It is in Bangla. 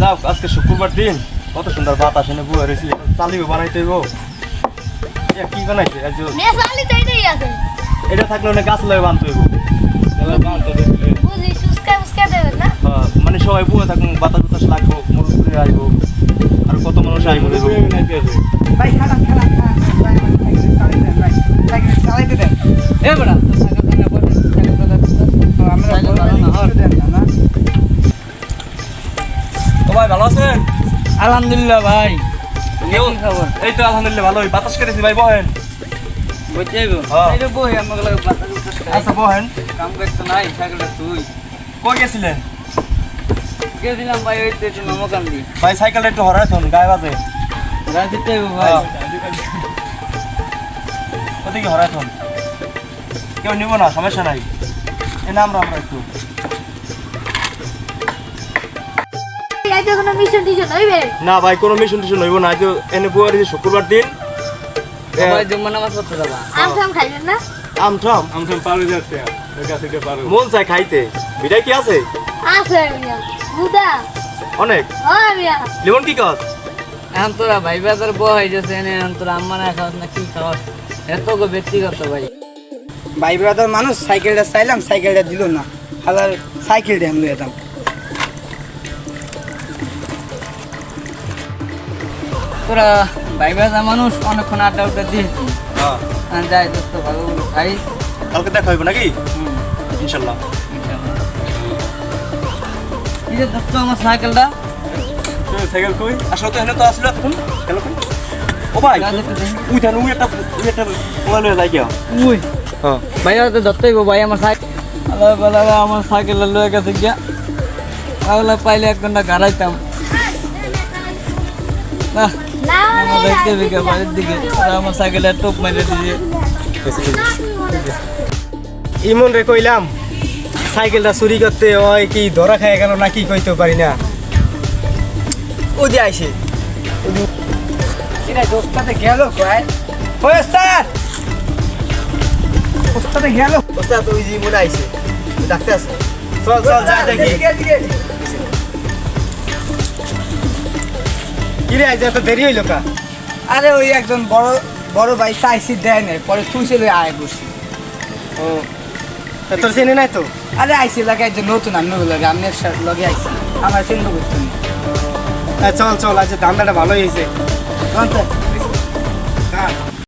যাও আজকে শুক্রবার দিন কত সুন্দর বাতাস এনে বুয়া রয়েছি চালিও বানাইতে গো কি বানাইছে এটা থাকলে অনেক গাছ লাগে বানতে হইব মানে সবাই বুয়া থাকুন বাতাস বাতাস লাগবো মুরুখ করে আসবো আর কত মানুষ আইব ভাই খালা খালা চালাইতে দেন এ বড়া ভাই ভালো আছেন? আলহামদুলিল্লাহ ভাই। খবর? এই তো আলহামদুলিল্লাহ ভালোই বাতাস কেটেছি ভাই বহেন আচ্ছা বহেন কাম করতে নাই সাইকেলটা তুই কই গেছিলেন? গেছিলাম ভাই ওই তো একটু নমকান্দি ভাই সাইকেলটা একটু হরাই থন গায়ে বাজে রাজিতে ভাই ওদিকে হরাই থন কেউ নিব না সমস্যা নাই এ না আমরা একটু না ভাই কোনো মিশন টিশন হইব না আজ এনে বুয়ার শুক্রবার দিন ভাই জুম্মা নামাজ পড়তে যাবা আম খাইবেন না আমঠাম পারো যাচ্ছে মন চাই খাইতে বিদায় কি আছে আছে মিয়া বুদা অনেক হ্যাঁ মিয়া লিমন কি কাজ এখন তোরা ভাই বাজার বহ হয়ে যাচ্ছে এনে এখন তোরা আম্মা না খাওয়াস না কি খাওয়াস এত গো ব্যক্তিগত ভাই ভাই ব্রাদার মানুষ সাইকেলটা চাইলাম সাইকেলটা দিল না হালার সাইকেলটা আমি যেতাম তোরা ভাই ব্রাদার মানুষ অনেকক্ষণ আড্ডা উড্ডা দিয়েছি হ্যাঁ যাই দোস্ত ভালো খাই কালকে দেখা হইব নাকি ইনশাল্লাহ কি রে দোস্ত আমার সাইকেলটা সাইকেল কই আসলে তো এনে তো আসলো তখন গেল কই ও ভাই উই থান উই একটা মোবাইল লয়ে যাই কি উই হ্যাঁ ভাই তো ধরতেই ভাই আমার সাইকেল আল্লাহ বলা আমার সাইকেল লয়ে গেছে গিয়া আগলা পাইলে এক ঘন্টা গাড়াইতাম না আমার দেখতে বিকে বাড়ির দিকে আমার সাইকেলটা টোপ মেরে দিয়ে ইমন রে কইলাম সাইকেলটা চুরি করতে ওই কি ধরা খায় গেল না কি কইতে পারি না ও দিয়ে আইসে দোস্তাতে গেল কয় ওই ওস্তাদ ওস্তাদে গেল ওস্তাদ ওই যে মনে আইসে ডাক্তার আছে চল চল যা দেখি কি রে আজ এত দেরি হইল কা আরে ওই একজন বড় বড় ভাই চাইছি দেয় নাই পরে তুই চলে আয় বসি ও তা তোর চেনে নাই তো আরে আইসি লাগে একজন নতুন আমি লাগে আমি লগে আইসি আমার চিন্তা করতে চল চল আজ ধান্দাটা ভালোই হয়েছে